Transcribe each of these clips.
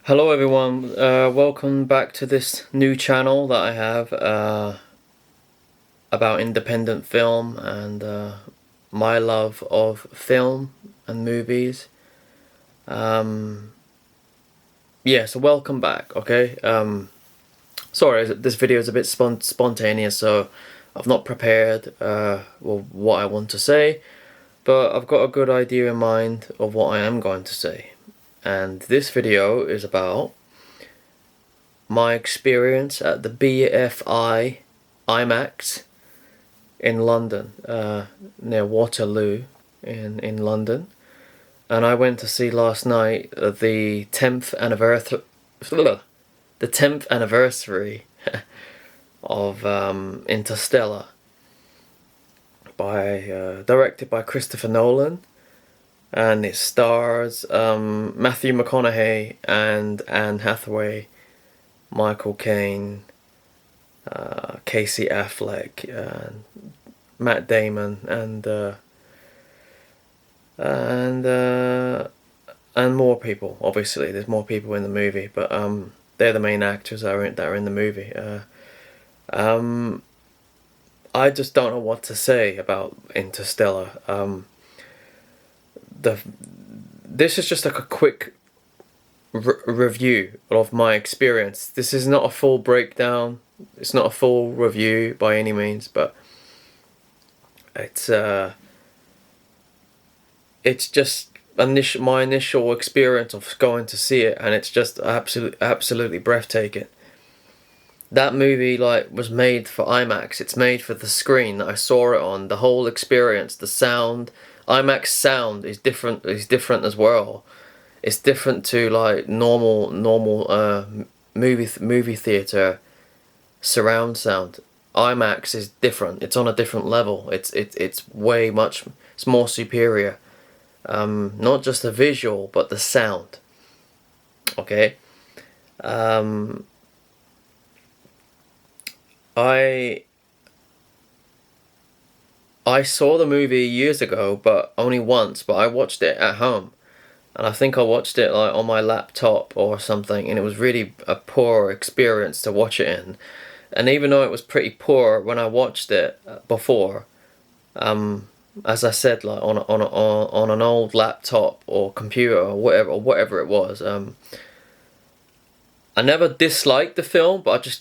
Hello everyone, welcome back to this new channel that I have about independent film and my love of film and movies. Yeah, so welcome back, okay? Sorry, this video is a bit spontaneous, so I've not prepared what I want to say, but I've got a good idea in mind of what I am going to say. And this video is about my experience at the BFI Imax in London, near Waterloo in London. And I went to see last night the 10th anniversary of Interstellar, directed by Christopher Nolan, and it stars Matthew McConaughey and Anne Hathaway, Michael Caine, Casey Affleck, Matt Damon, and more people. Obviously, there's more people in the movie, but they're the main actors that are in the movie. I just don't know what to say about Interstellar. This is just like a quick review of my experience. This is not a full breakdown. It's not a full review by any means, but it's just my initial experience of going to see it, and it's just absolutely breathtaking. That movie was made for IMAX. It's made for the screen that I saw it on. The whole experience, the sound, IMAX sound is different as well. It's different to normal movie theater surround sound. IMAX is different. It's on a different level. It's more superior. Not just the visual, but the sound. Okay. I saw the movie years ago, but only once. But I watched it at home. And I think I watched it on my laptop or something, and it was really a poor experience to watch it in. And even though it was pretty poor when I watched it before, as I said, on an old laptop or computer or whatever it was, I never disliked the film, but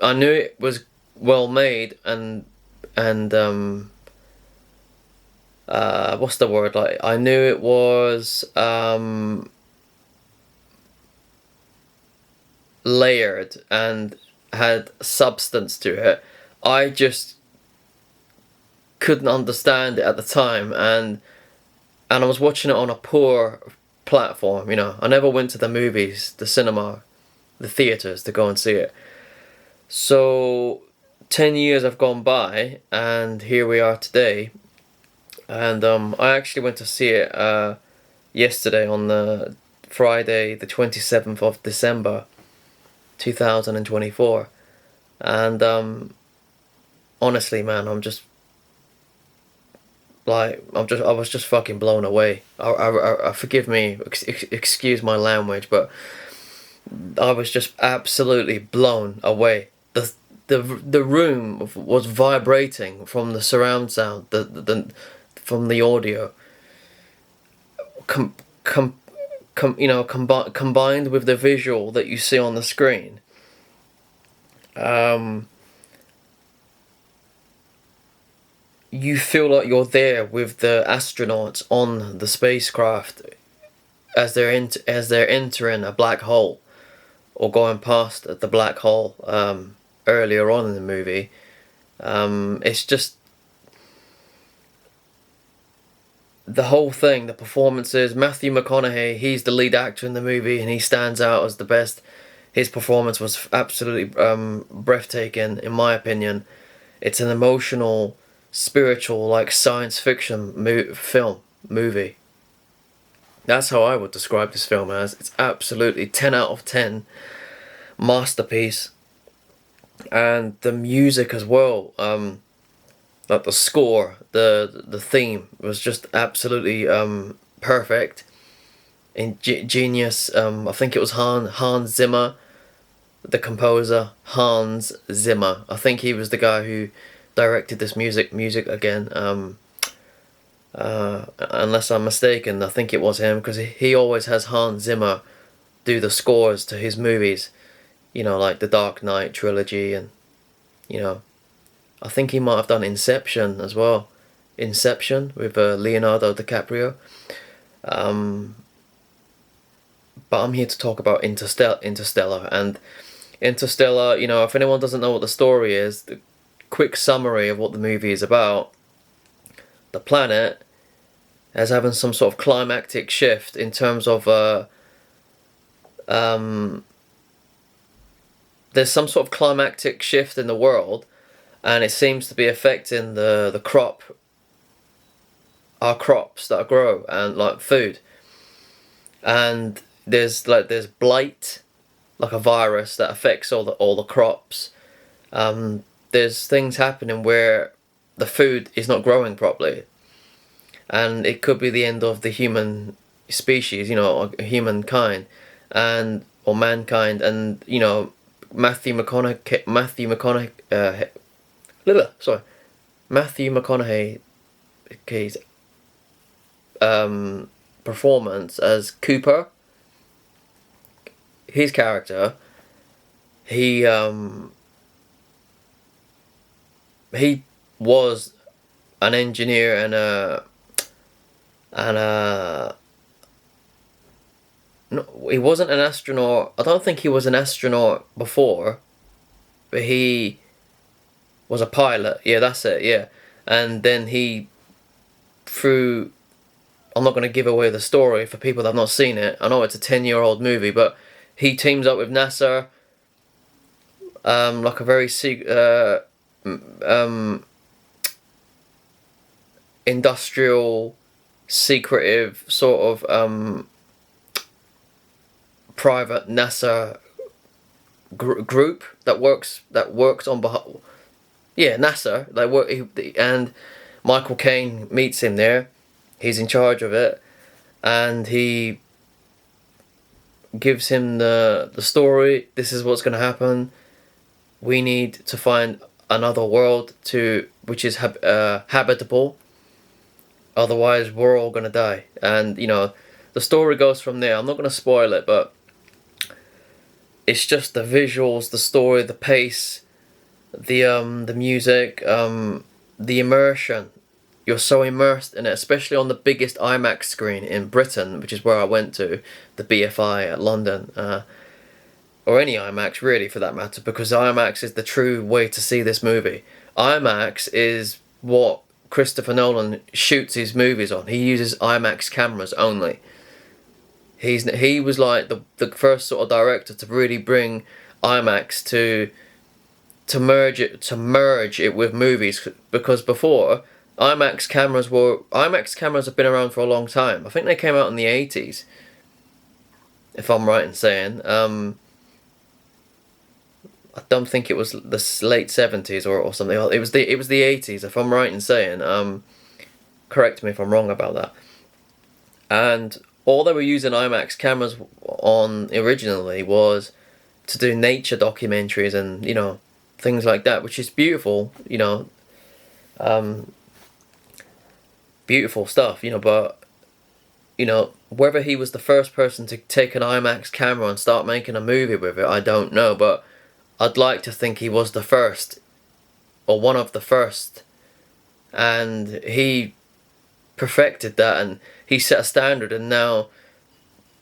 I knew it was well made and what's the word? I knew it was layered and had substance to it. I just couldn't understand it at the time, and I was watching it on a poor platform. I never went to the movies, the cinema, the theaters to go and see it. So 10 years have gone by, and here we are today. And I actually went to see it yesterday on the Friday, the 27th of December, 2024. And honestly, man, I was just fucking blown away. Forgive me, excuse my language, but I was just absolutely blown away. The room was vibrating from the surround sound, from the audio, combined with the visual that you see on the screen. You feel like you're there with the astronauts on the spacecraft as they're entering a black hole, or going past the black hole earlier on in the movie. It's just the whole thing, the performances. Matthew McConaughey, he's the lead actor in the movie, and he stands out as the best. His performance was absolutely breathtaking, in my opinion. It's an emotional, spiritual, science fiction movie. That's how I would describe this film as. It's absolutely 10 out of 10 masterpiece. And the music as well, the score, the theme was just absolutely perfect. genius. I think it was Hans Zimmer, the composer Hans Zimmer. I think he was the guy who directed this music again. Unless I'm mistaken, I think it was him, because he always has Hans Zimmer do the scores to his movies. You know, like the Dark Knight trilogy, and you know, I think he might have done Inception as well. Inception with Leonardo DiCaprio. But I'm here to talk about Interstellar. And Interstellar, you know, if anyone doesn't know what the story is, the quick summary of what the movie is about: the planet is having some sort of climactic shift in terms of there's some sort of climactic shift in the world, and it seems to be affecting our crops that grow, and like food. And there's blight, like a virus that affects all the crops. There's things happening where the food is not growing properly, and it could be the end of the human species, you know, humankind, and or mankind. And you know, Matthew McConaughey's performance as Cooper, his character, he was an engineer no, he wasn't an astronaut. I don't think he was an astronaut before, but he was a pilot. Yeah, that's it. Yeah, and then through. I'm not going to give away the story for people that have not seen it. I know it's a 10-year-old movie, but he teams up with NASA, like a very industrial, secretive sort of private NASA group that works on behalf. Yeah, NASA. And Michael Caine meets him there. He's in charge of it, and he gives him the story. This is what's going to happen. We need to find another world which is habitable. Otherwise, we're all going to die. And you know, the story goes from there. I'm not going to spoil it, but it's just the visuals, the story, the pace, the music, the immersion. You're so immersed in it, especially on the biggest Imax screen in Britain, which is where I went to, the BFI at London, or any Imax really for that matter, because Imax is the true way to see this movie. Imax is what Christopher Nolan shoots his movies on. He uses IMAX cameras only. He was like the first sort of director to really bring IMAX to merge it with movies, because before IMAX cameras have been around for a long time. I think they came out in the 80s, if I'm right in saying. I don't think it was the late 70s or something. It was the 80s, if I'm right in saying. Correct me if I'm wrong about that. And all they were using IMAX cameras on originally was to do nature documentaries and, you know, things like that, which is beautiful, you know. Beautiful stuff, you know, but, you know, whether he was the first person to take an IMAX camera and start making a movie with it, I don't know, but I'd like to think he was the first, or one of the first, and he perfected that, and he set a standard, and now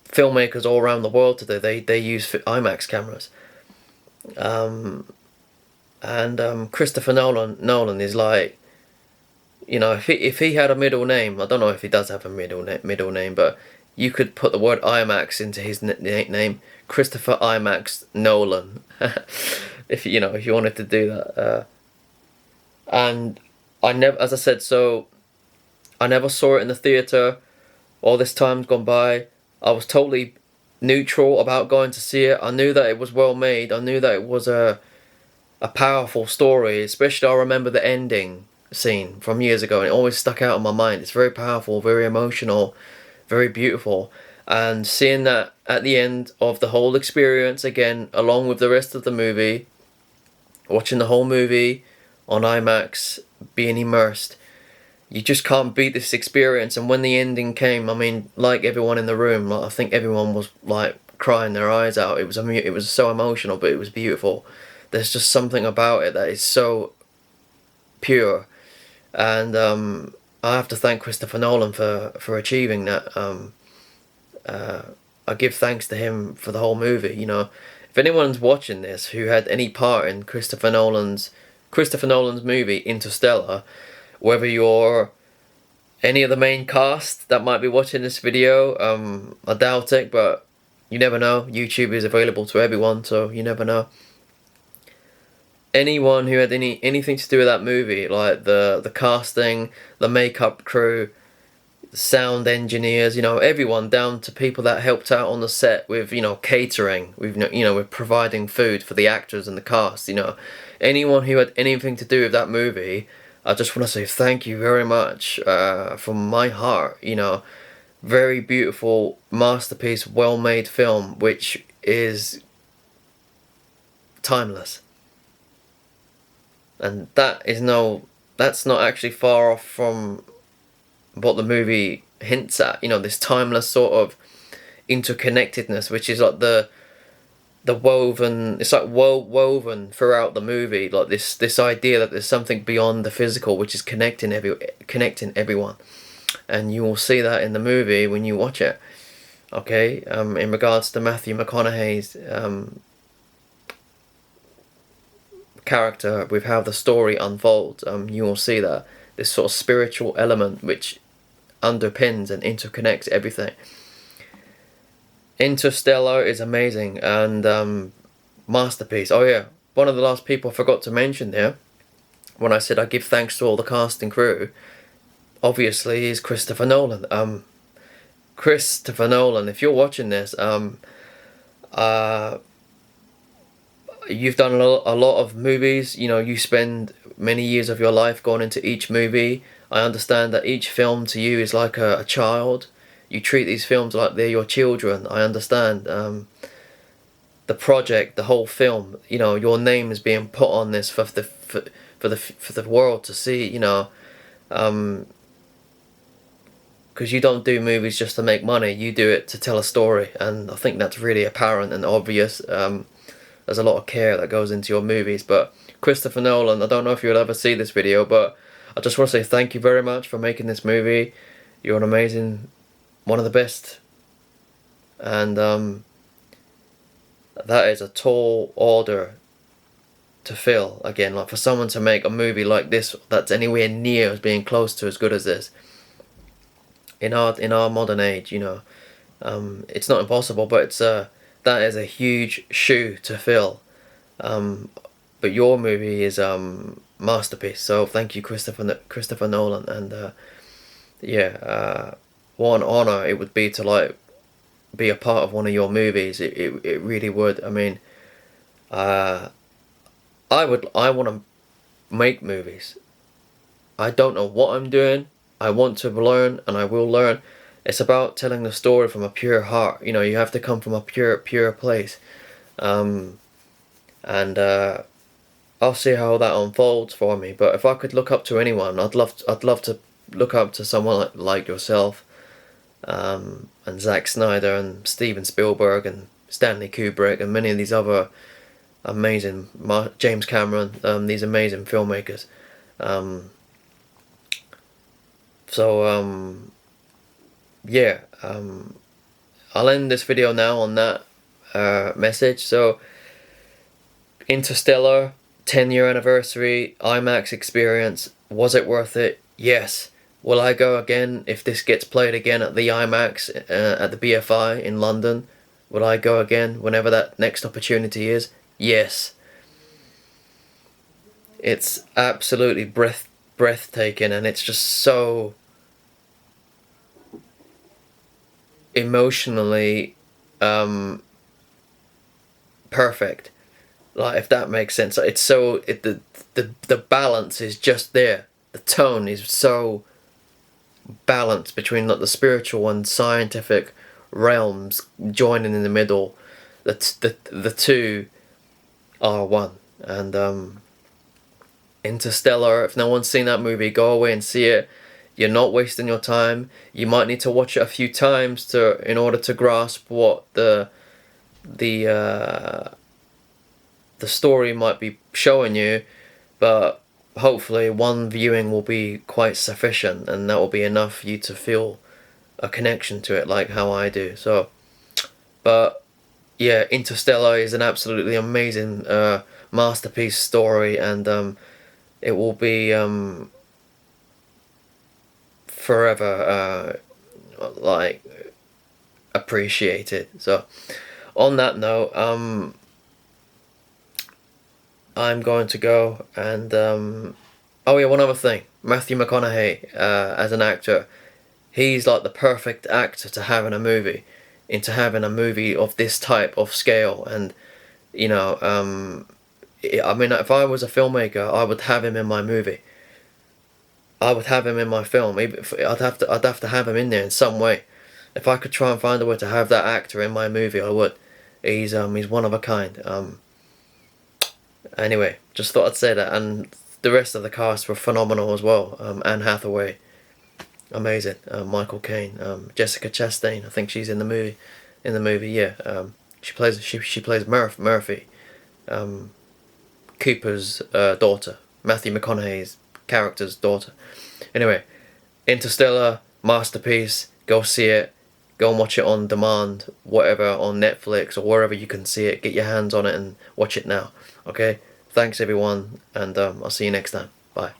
filmmakers all around the world today, they use IMAX cameras. Christopher Nolan is like, you know, if he had a middle name, I don't know if he does have a middle name, but you could put the word IMAX into his name, Christopher IMAX Nolan, if you wanted to do that. And I never, as I said, so I never saw it in the theater. All this time's gone by. I was totally neutral about going to see it. I knew that it was well made. I knew that it was a powerful story. Especially, I remember the ending scene from years ago, and it always stuck out in my mind. It's very powerful, very emotional, very beautiful. and seeing that at the end of the whole experience again, along with the rest of the movie, watching the whole movie on IMAX, being immersed, you just can't beat this experience. And when the ending came, I mean, like everyone in the room, like, I think everyone was like crying their eyes out. It was so emotional, but it was beautiful. There's just something about it that is so pure, and I have to thank Christopher Nolan for achieving that. I give thanks to him for the whole movie. You know, if anyone's watching this who had any part in Christopher Nolan's movie Interstellar, whether you're any of the main cast that might be watching this video, I doubt it, but you never know. YouTube is available to everyone, so you never know. Anyone who had anything to do with that movie, like the casting, the makeup crew, the sound engineers, you know, everyone down to people that helped out on the set with, you know, catering, with, you know, with providing food for the actors and the cast, you know, anyone who had anything to do with that movie, I just want to say thank you very much from my heart. You know, very beautiful masterpiece, well made film, which is timeless. And that's not actually far off from what the movie hints at. You know, this timeless sort of interconnectedness, which is like the woven, it's like woven throughout the movie, like this idea that there's something beyond the physical which is connecting everyone, and you will see that in the movie when you watch it. Okay, in regards to Matthew McConaughey's character, with how the story unfolds, you will see that this sort of spiritual element which underpins and interconnects everything. Interstellar is amazing, and masterpiece. Oh yeah, one of the last people I forgot to mention there, when I said I give thanks to all the cast and crew, obviously is Christopher Nolan. Christopher Nolan, if you're watching this, you've done a lot of movies. You know, you spend many years of your life going into each movie. I understand that each film to you is like a child. You treat these films like they're your children. I understand. The project, the whole film, you know, your name is being put on this for the world to see. You know, because you don't do movies just to make money. You do it to tell a story, and I think that's really apparent and obvious. There's a lot of care that goes into your movies. But Christopher Nolan, I don't know if you'll ever see this video, but I just want to say thank you very much for making this movie. You're an amazing, one of the best, and that is a tall order to fill. Again, like for someone to make a movie like this that's anywhere near as being close to as good as this in our modern age, you know, it's not impossible, but it's that is a huge shoe to fill. But your movie is masterpiece. So thank you, Christopher Nolan, and what an honor it would be to like be a part of one of your movies. It really would. I mean, I want to make movies. I don't know what I'm doing. I want to learn, and I will learn. It's about telling the story from a pure heart. You know, you have to come from a pure place. And I'll see how that unfolds for me. But if I could look up to anyone, I'd love to look up to someone like yourself, and Zack Snyder and Steven Spielberg and Stanley Kubrick and many of these other amazing, James Cameron, these amazing filmmakers. I'll end this video now on that message. So, Interstellar, 10-year anniversary, IMAX experience. Was it worth it? Yes. Will I go again if this gets played again at the Imax at the BFI in London? Will I go again whenever that next opportunity is? Yes. It's absolutely breathtaking, and it's just so emotionally perfect. Like, if that makes sense. It's so the balance is just there. The tone is so balanced between like the spiritual and scientific realms joining in the middle. The two are one. And Interstellar, if no one's seen that movie, go away and see it. You're not wasting your time. You might need to watch it a few times in order to grasp what the story might be showing you, but hopefully one viewing will be quite sufficient, and that will be enough for you to feel a connection to it, like how I do. So, but yeah, Interstellar is an absolutely amazing masterpiece story, and it will be forever like appreciated. So, on that note, I'm going to go and oh yeah, one other thing. Matthew McConaughey as an actor, he's like the perfect actor to have in a movie, into having a movie of this type of scale. And you know, I mean, if I was a filmmaker, I would have him in my movie. I would have him in my film. I'd have to have him in there in some way. If I could try and find a way to have that actor in my movie, I would. He's one of a kind. Anyway, just thought I'd say that, and the rest of the cast were phenomenal as well. Anne Hathaway, amazing. Michael Caine, Jessica Chastain, I think she's in the movie. In the movie, yeah. She plays Murphy, Cooper's daughter, Matthew McConaughey's character's daughter. Anyway, Interstellar, masterpiece. Go see it. Go and watch it on demand, whatever, on Netflix or wherever you can see it. Get your hands on it and watch it now. Okay? Thanks everyone, and I'll see you next time. Bye.